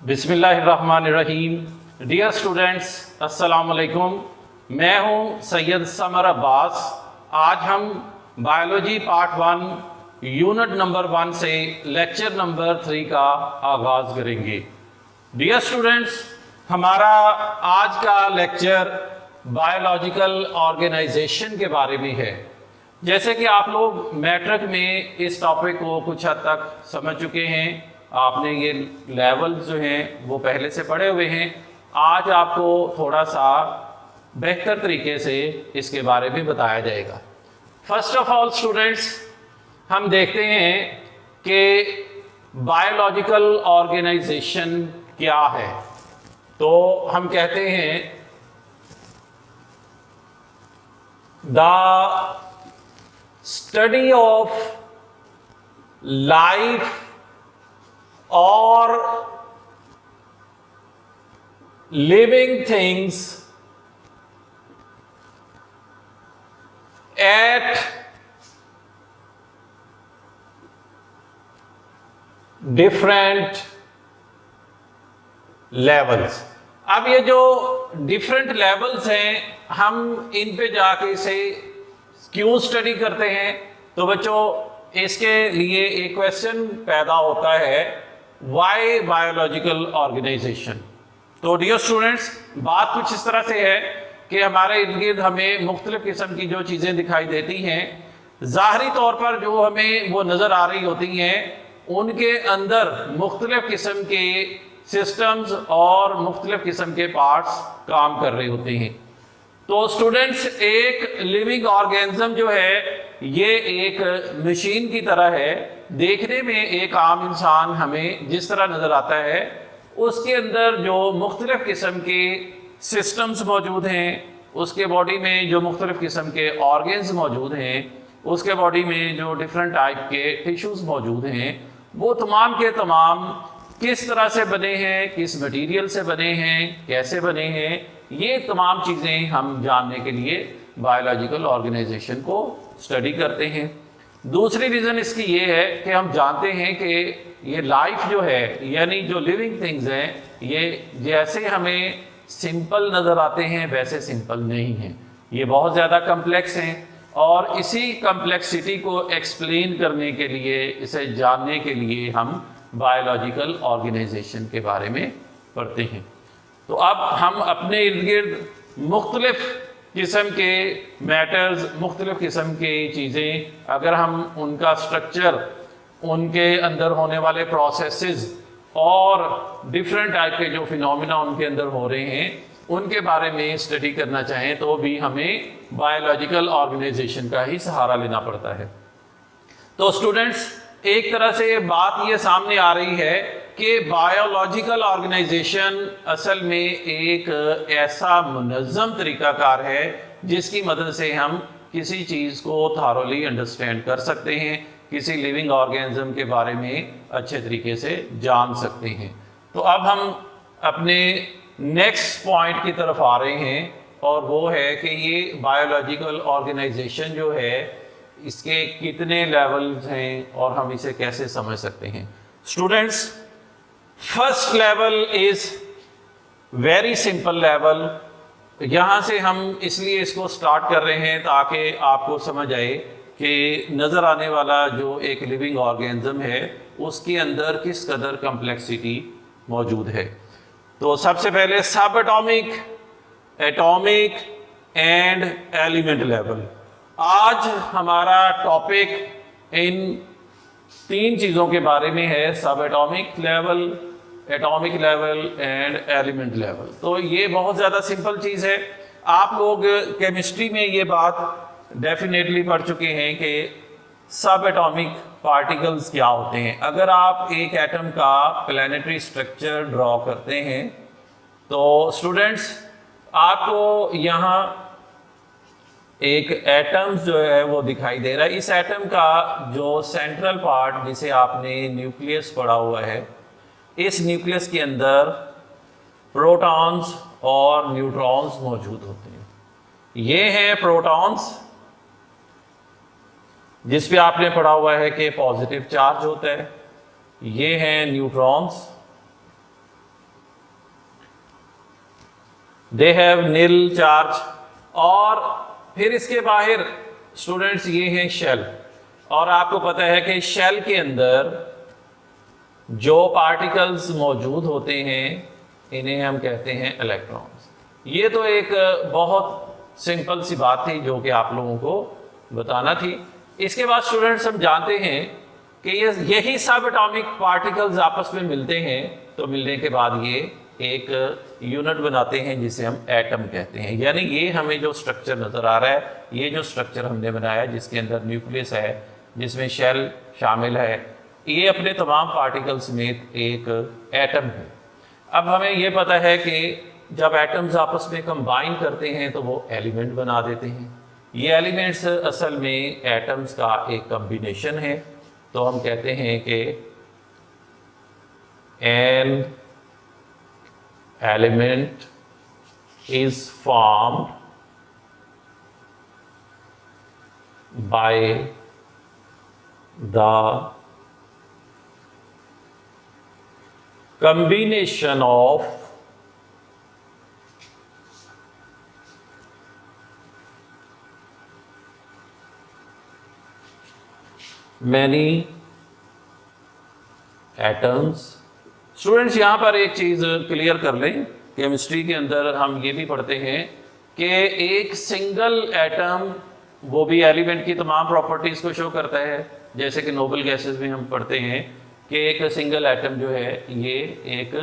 बिस्मिल्लाहिर्रहमानिर्रहीम। Dear students, अस्सलाम वालेकुम। मैं हूं सैयद समर अब्बास। आज हम बायोलॉजी पार्ट 1 यूनिट नंबर 1 से लेक्चर नंबर 3 का आगाज़ करेंगे। डियर स्टूडेंट्स, हमारा आज का लेक्चर बायोलॉजिकल ऑर्गेनाइजेशन के बारे में है। जैसे कि आप लोग मैट्रिक में इस टॉपिक को कुछ हद तक समझ चुके हैं, आपने ये लेवल जो हैं वो पहले से पढ़े हुए हैं। आज आपको थोड़ा सा बेहतर तरीके से इसके बारे में बताया जाएगा। फर्स्ट ऑफ ऑल स्टूडेंट्स, हम देखते हैं कि बायोलॉजिकल ऑर्गेनाइजेशन क्या है। तो हम कहते हैं the study of life or living things at different levels। अब ये जो डिफरेंट लेवल्स हैं, हम इन पे जाके इसे क्यों स्टडी करते हैं? तो बच्चों, इसके लिए एक क्वेश्चन पैदा होता है, वाई बायोलॉजिकल ऑर्गेनाइजेशन। तो डियर स्टूडेंट्स, बात कुछ इस तरह से है कि हमारे इर्द गिर्द हमें मुख्तलिफ किस्म की जो चीज़ें दिखाई देती हैं, ज़ाहरी तौर पर जो हमें वो नज़र आ रही होती हैं, उनके अंदर मुख्तलिफ किस्म के सिस्टम्स और मुख्तलिफ किस्म के पार्ट्स काम कर रहे होते हैं। तो स्टूडेंट्स, एक लिविंग ऑर्गेनिज्म जो है ये एक मशीन की तरह है। देखने में एक आम इंसान हमें जिस तरह नज़र आता है, उसके अंदर जो मुख्तलिफ किस्म के सिस्टम्स मौजूद हैं, उसके बॉडी में जो मुख्तलिफ किस्म के ऑर्गन्स मौजूद हैं, उसके बॉडी में जो डिफरेंट टाइप के टिश्यूज़ मौजूद हैं, वो तमाम के तमाम किस तरह से बने हैं, किस मटीरियल से बने हैं, कैसे बने हैं, ये तमाम चीज़ें हम जानने के लिए बायोलॉजिकल ऑर्गेनाइजेशन को स्टडी करते हैं। दूसरी रीज़न इसकी ये है कि हम जानते हैं कि ये लाइफ जो है, यानी जो लिविंग थिंग्स हैं, ये जैसे हमें सिंपल नज़र आते हैं वैसे सिंपल नहीं हैं। ये बहुत ज़्यादा कम्प्लेक्स हैं और इसी कम्प्लेक्सिटी को एक्सप्लेन करने के लिए, इसे जानने के लिए हम बायोलॉजिकल ऑर्गेनाइजेशन के बारे में पढ़ते हैं। तो अब हम अपने इर्द गिर्द मुख्तलिफ किस्म के मैटर्स, मुख्तलिफ किस्म की चीज़ें, अगर हम उनका स्ट्रक्चर, उनके अंदर होने वाले प्रोसेसेस और डिफरेंट टाइप के जो फिनोमिना उनके अंदर हो रहे हैं, उनके बारे में स्टडी करना चाहें तो भी हमें बायोलॉजिकल ऑर्गेनाइजेशन का ही सहारा लेना पड़ता है। तो स्टूडेंट्स, एक तरह से बात ये सामने आ रही है कि बायोलॉजिकल ऑर्गेनाइजेशन असल में एक ऐसा मुनज़्ज़म तरीक़ाकार है जिसकी मदद से हम किसी चीज़ को थारोली अंडरस्टैंड कर सकते हैं, किसी लिविंग ऑर्गेनिज्म के बारे में अच्छे तरीके से जान सकते हैं। तो अब हम अपने नेक्स्ट पॉइंट की तरफ आ रहे हैं, और वो है कि ये बायोलॉजिकल ऑर्गेनाइजेशन जो है, इसके कितने लेवल्स हैं और हम इसे कैसे समझ सकते हैं। Students, first level is very simple level. यहाँ से हम इसलिए इसको स्टार्ट कर रहे हैं ताकि आपको समझ आए कि नज़र आने वाला जो एक लिविंग ऑर्गेनिज्म है, उसके अंदर किस कदर कम्प्लेक्सिटी मौजूद है। तो सबसे पहले सब atomic, atomic and element level. आज हमारा टॉपिक इन तीन चीज़ों के बारे में है, सब atomic level, atomic level and element level. तो ये बहुत ज़्यादा सिंपल चीज़ है। आप लोग केमिस्ट्री में ये बात डेफिनेटली पढ़ चुके हैं कि सब एटॉमिक पार्टिकल्स क्या होते हैं। अगर आप एक एटम का प्लैनेटरी स्ट्रक्चर ड्रॉ करते हैं, तो स्टूडेंट्स, आपको यहाँ एक एटम जो है वो दिखाई दे रहा है। इस एटम का जो सेंट्रल पार्ट, जिसे आपने न्यूक्लियस पढ़ा हुआ है, इस न्यूक्लियस के अंदर प्रोटॉन्स और न्यूट्रॉन्स मौजूद होते हैं। ये हैं प्रोटॉन्स, जिस पे आपने पढ़ा हुआ है कि पॉजिटिव चार्ज होता है। ये हैं neutrons, they have nil charge. और फिर इसके बाहर स्टूडेंट्स ये हैं शेल, और आपको पता है कि शेल के अंदर जो पार्टिकल्स मौजूद होते हैं इन्हें हम कहते हैं इलेक्ट्रॉन्स। ये तो एक बहुत सिंपल सी बात थी जो कि आप लोगों को बताना थी। इसके बाद स्टूडेंट्स हम जानते हैं कि यही सब एटॉमिक पार्टिकल्स आपस में मिलते हैं, तो मिलने के बाद ये एक यूनिट बनाते हैं जिसे हम एटम कहते हैं। यानी ये हमें जो स्ट्रक्चर नज़र आ रहा है, ये जो स्ट्रक्चर हमने बनाया जिसके अंदर न्यूक्लियस है, जिसमें शेल शामिल है, ये अपने तमाम पार्टिकल्स समेत एक एटम है। अब हमें ये पता है कि जब एटम्स आपस में कंबाइन करते हैं तो वो एलिमेंट बना देते हैं। ये एलिमेंट्स असल में एटम्स का एक कॉम्बिनेशन है, तो हम कहते हैं कि an element is formed by the combination of many atoms। Students यहाँ पर एक चीज़ क्लियर कर लें, केमिस्ट्री के अंदर हम ये भी पढ़ते हैं कि एक सिंगल एटम वो भी एलिमेंट की तमाम प्रॉपर्टीज़ को शो करता है। जैसे कि नोबल गैसेस में हम पढ़ते हैं कि एक सिंगल एटम जो है ये एक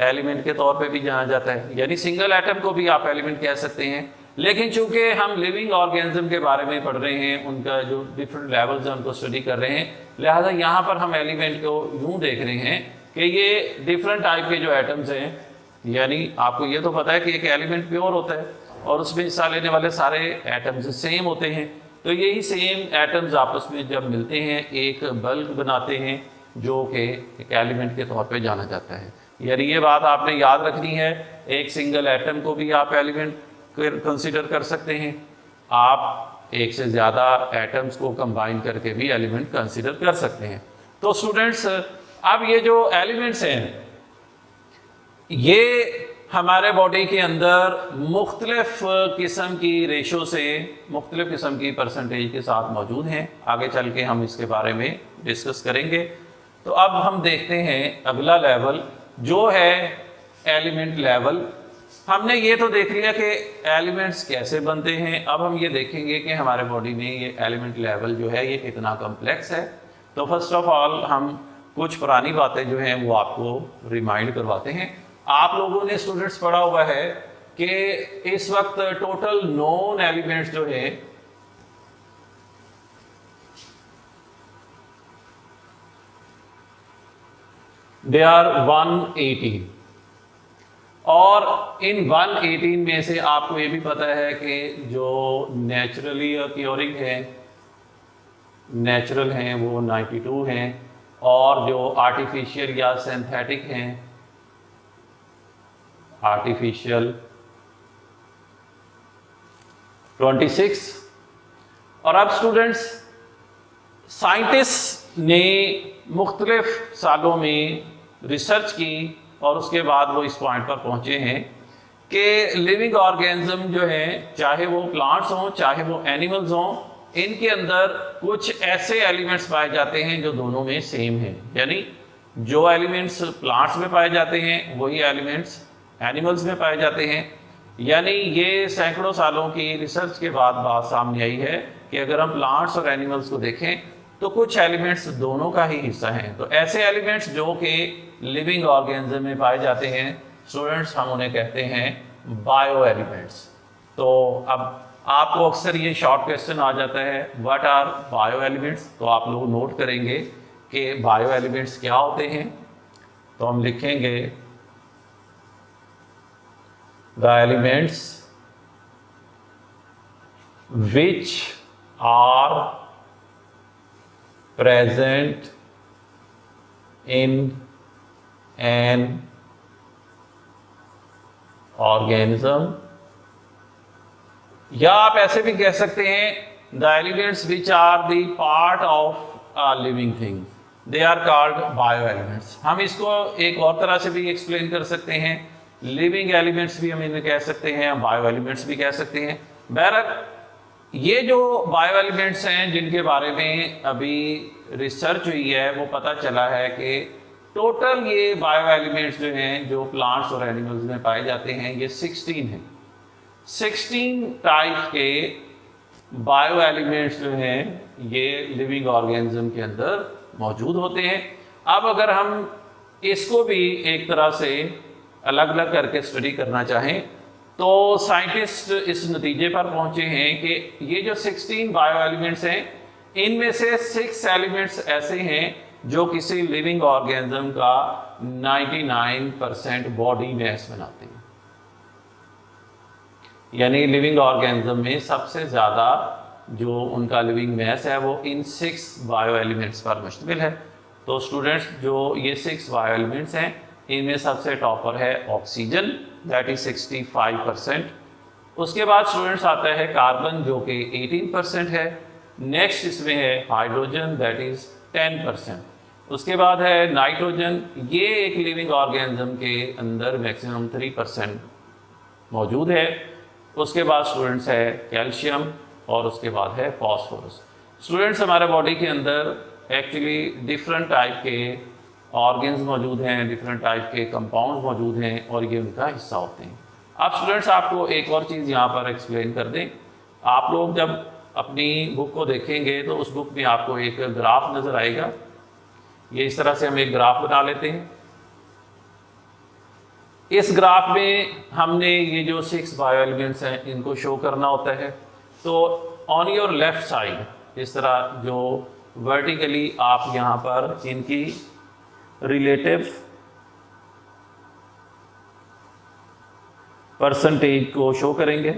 एलिमेंट के तौर पे भी जाना जाता है, यानी सिंगल एटम को भी आप एलिमेंट कह सकते हैं। लेकिन चूंकि हम लिविंग ऑर्गेनिज्म के बारे में पढ़ रहे हैं, उनका जो डिफरेंट लेवल्स हैं उनको स्टडी कर रहे हैं, लिहाजा यहाँ पर हम एलिमेंट को यूँ देख रहे हैं कि ये डिफरेंट टाइप के जो एटम्स हैं, यानी आपको ये तो पता है कि एक एलिमेंट प्योर होता है और उसमें हिस्सा लेने वाले सारे एटम्स सेम होते हैं। तो यही सेम एटम्स आपस में जब मिलते हैं एक बल्क बनाते हैं जो कि एक एलिमेंट के तौर पे जाना जाता है। यानी ये बात आपने याद रखनी है, एक सिंगल एटम को भी आप एलिमेंट कंसीडर कर सकते हैं, आप एक से ज़्यादा एटम्स को कंबाइन करके भी एलिमेंट कंसीडर कर सकते हैं। तो स्टूडेंट्स अब ये जो एलिमेंट्स हैं ये हमारे बॉडी के अंदर मुख्तलिफ किस्म की रेशो से मुख्तलिफ किस्म की परसेंटेज के साथ मौजूद हैं। आगे चल के हम इसके बारे में डिस्कस करेंगे। तो अब हम देखते हैं अगला लेवल जो है एलिमेंट लेवल। हमने ये तो देख लिया कि एलिमेंट्स कैसे बनते हैं, अब हम ये देखेंगे कि हमारे बॉडी में ये एलिमेंट लेवल जो है ये कितना कम्प्लेक्स है। तो फर्स्ट ऑफ ऑल हम कुछ पुरानी बातें जो हैं वो आपको रिमाइंड करवाते हैं। आप लोगों ने स्टूडेंट्स पढ़ा हुआ है कि इस वक्त टोटल नॉन एलिमेंट्स जो है दे आर 118, और इन 118 में से आपको ये भी पता है कि जो नेचुरली अक्योरिंग है नेचुरल हैं वो 92 हैं, और जो आर्टिफिशियल या सिंथेटिक हैं आर्टिफिशियल 26। और अब स्टूडेंट्स साइंटिस्ट ने मुख्तलिफ सालों में रिसर्च की और उसके बाद वो इस पॉइंट पर पहुंचे हैं कि लिविंग ऑर्गेनिज्म जो है, चाहे वो प्लांट्स हों चाहे वो एनिमल्स हों, इनके अंदर कुछ ऐसे एलिमेंट्स पाए जाते हैं जो दोनों में सेम हैं। यानी जो एलिमेंट्स प्लांट्स में पाए जाते हैं वही एलिमेंट्स एनिमल्स में पाए जाते हैं। यानी ये सैकड़ों सालों की रिसर्च के बाद बात सामने आई है कि अगर हम प्लांट्स और एनिमल्स को देखें तो कुछ एलिमेंट्स दोनों का ही हिस्सा हैं। तो ऐसे एलिमेंट्स जो कि लिविंग ऑर्गेनिज्म में पाए जाते हैं स्टूडेंट्स, हम उन्हें कहते हैं बायो एलिमेंट्स। तो अब आपको अक्सर ये शॉर्ट क्वेश्चन आ जाता है, व्हाट आर बायो एलिमेंट्स। तो आप लोग नोट करेंगे कि बायो एलिमेंट्स क्या होते हैं। तो हम लिखेंगे the elements which are present in an organism, या आप ऐसे भी कह सकते हैं the elements which are the part of a living thing, they are called bio elements. हम इसको एक और तरह से भी एक्सप्लेन कर सकते हैं, लिविंग एलिमेंट्स भी हम इन्हें कह सकते हैं, बायो एलिमेंट्स भी कह सकते हैं। बहरहाल ये जो बायो एलिमेंट्स हैं जिनके बारे में अभी रिसर्च हुई है, वो पता चला है कि टोटल ये बायो एलिमेंट्स जो हैं जो प्लांट्स और एनिमल्स में पाए जाते हैं ये 16 हैं। 16 टाइप के बायो एलिमेंट्स जो हैं ये लिविंग ऑर्गेनिज्म के अंदर मौजूद होते हैं। अब अगर हम इसको भी एक तरह से अलग अलग करके स्टडी करना चाहें तो साइंटिस्ट इस नतीजे पर पहुंचे हैं कि ये जो 16 बायो एलिमेंट्स हैं इनमें से 6 एलिमेंट्स ऐसे हैं जो किसी लिविंग ऑर्गेनिज्म का 99% बॉडी मास बनाते हैं। यानी लिविंग ऑर्गेनिज्म में सबसे ज़्यादा जो उनका लिविंग मास है वो इन 6 बायो एलिमेंट्स पर मुश्तमिल है। तो स्टूडेंट्स जो ये 6 बायो एलिमेंट्स हैं इनमें सबसे टॉपर है ऑक्सीजन, दैट इज 65%। उसके बाद स्टूडेंट्स आता है कार्बन जो कि 18% है। नेक्स्ट इसमें है हाइड्रोजन, दैट इज 10%। उसके बाद है नाइट्रोजन, ये एक लिविंग ऑर्गेनिज्म के अंदर मैक्सिमम 3% मौजूद है। उसके बाद स्टूडेंट्स है कैल्शियम और उसके बाद है फॉस्फोरस। स्टूडेंट्स हमारे बॉडी के अंदर एक्चुअली डिफरेंट टाइप के ऑर्गन्स मौजूद हैं, डिफरेंट टाइप के कंपाउंड्स मौजूद हैं और ये उनका हिस्सा होते हैं। अब स्टूडेंट्स आपको एक और चीज़ यहाँ पर एक्सप्लेन कर दें। आप लोग जब अपनी बुक को देखेंगे तो उस बुक में आपको एक ग्राफ नज़र आएगा। ये इस तरह से हम एक ग्राफ बना लेते हैं। इस ग्राफ में हमने ये जो 6 बायो एलिमेंट्स हैं इनको शो करना होता है। तो ऑन योर लेफ्ट साइड इस तरह जो वर्टिकली आप यहाँ पर इनकी रिलेटिव परसेंटेज को शो करेंगे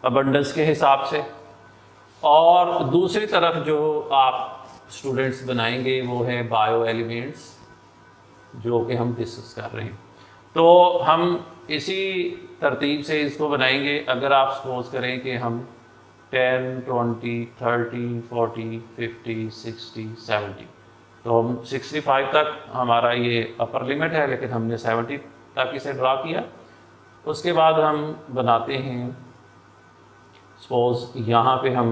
अबंडेंस के हिसाब से, और दूसरी तरफ जो आप स्टूडेंट्स बनाएंगे वो है बायो एलिमेंट्स जो कि हम डिस्कस कर रहे हैं। तो हम इसी तरतीब से इसको बनाएंगे। अगर आप सपोज करें कि हम 10, 20, 30, 40, 50, 60, 70, तो हम 65 तक हमारा ये अपर लिमिट है, लेकिन हमने 70 तक इसे ड्रा किया। उसके बाद हम बनाते हैं, सपोज यहाँ पे हम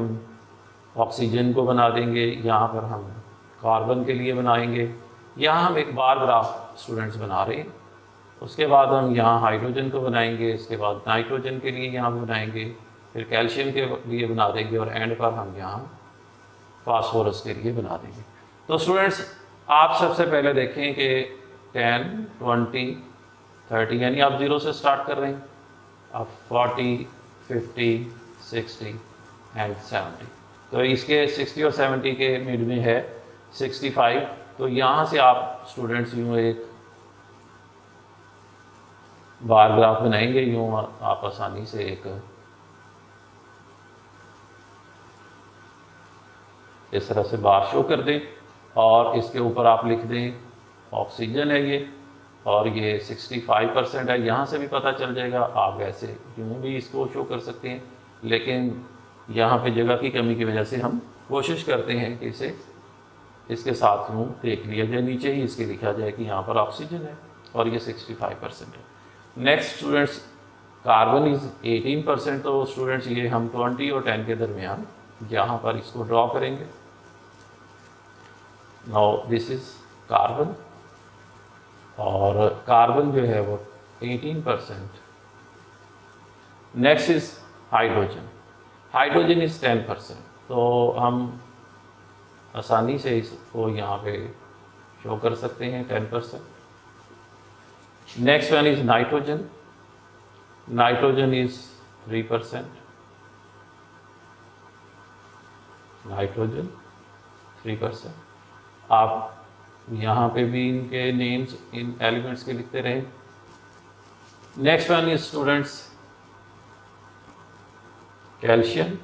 ऑक्सीजन को बना देंगे, यहाँ पर हम कार्बन के लिए बनाएंगे, यहाँ हम एक बार ग्राफ स्टूडेंट्स बना रहे हैं। उसके बाद हम यहाँ हाइड्रोजन को बनाएंगे, इसके बाद नाइट्रोजन के लिए यहाँ बनाएंगे, फिर कैल्शियम के लिए बना देंगे और एंड पर हम यहाँ फास्फोरस के लिए बना देंगे। तो स्टूडेंट्स आप सबसे पहले देखें कि 10, 20, 30 यानी आप 0 से स्टार्ट कर रहे हैं, अब 40, 50, 60 एंड 70। तो इसके 60 और 70 के मिड में है 65। तो यहाँ से आप स्टूडेंट्स यूँ एक बार ग्राफ बनाएंगे, यूँ आप आसानी से एक इस तरह से बार शो कर दें और इसके ऊपर आप लिख दें ऑक्सीजन है ये और ये 65% है। यहाँ से भी पता चल जाएगा, आप वैसे यूँ भी इसको शो कर सकते हैं, लेकिन यहाँ पे जगह की कमी की वजह से हम कोशिश करते हैं कि इसे इसके साथ यूँ देख लिया जाए, नीचे ही इसके लिखा जाए कि यहाँ पर ऑक्सीजन है और ये 65% है। Next students carbon is 18%। तो स्टूडेंट्स ये हम 20 और 10 के दरमियान यहाँ पर इसको ड्रॉ करेंगे। नाउ दिस इज कार्बन और कार्बन जो है वो 18%। Next is hydrogen, hydrogen is 10%। तो हम आसानी से इसको यहाँ पे शो कर सकते हैं 10%। Next one is nitrogen, nitrogen is 3%, nitrogen 3%। आप यहाँ पे भी इनके नेम्स इन एलिमेंट्स के लिखते रहें। Next one is students calcium,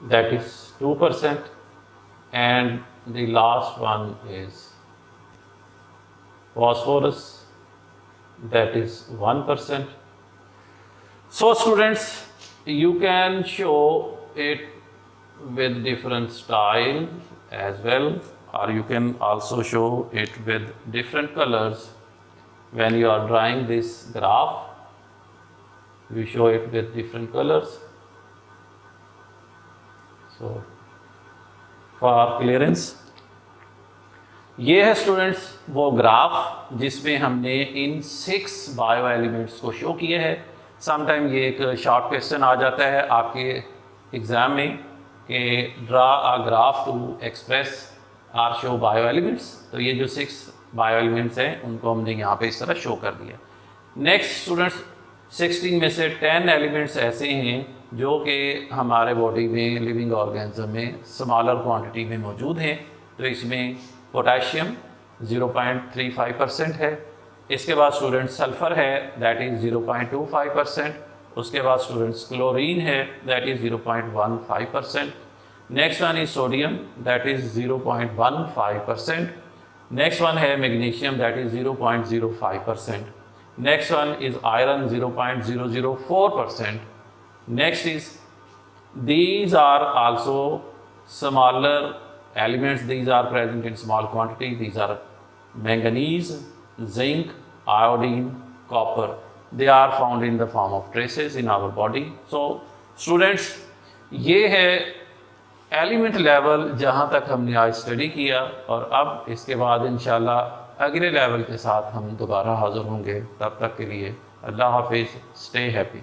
that is 2%, and the last one is phosphorus, that is 1%. So students, you can show it with different style as well, or you can also show it with different colors. when you are drawing this graph, you show it with different colors. So for clearance, ये है students वो graph जिसमें हमने इन 6 bio elements को show किए हैं। Sometime ये एक शॉर्ट क्वेश्चन आ जाता है आपके एग्ज़ाम में कि draw a graph to express or show bio elements. तो ये जो 6 बायो एलिमेंट्स हैं उनको हमने यहाँ पे इस तरह शो कर दिया। नेक्स्ट स्टूडेंट्स, 16 में से 10 एलिमेंट्स ऐसे हैं जो कि हमारे बॉडी में लिविंग ऑर्गेनिज्म में स्मॉलर क्वांटिटी में मौजूद हैं। तो इसमें पोटेशियम 0.35% है। इसके बाद स्टूडेंट्स सल्फ़र है, दैट इज़ 0.25%। उसके बाद स्टूडेंट्स क्लोरीन है, that is 0.15%। Next one is sodium, that is 0.15%। Next one है magnesium, that is 0.05%। Next one is iron 0.004%. Next is, these are also smaller elements, these are present in small quantity. These are manganese, zinc, iodine, copper. They are found in the form of traces in our body. So students, ये है element level जहाँ तक हमने आज study किया, और अब इसके बाद इंशाल्लाह अगले लेवल के साथ हम दोबारा हाज़िर होंगे। तब तक के लिए अल्लाह हाफिज़, स्टे हैप्पी।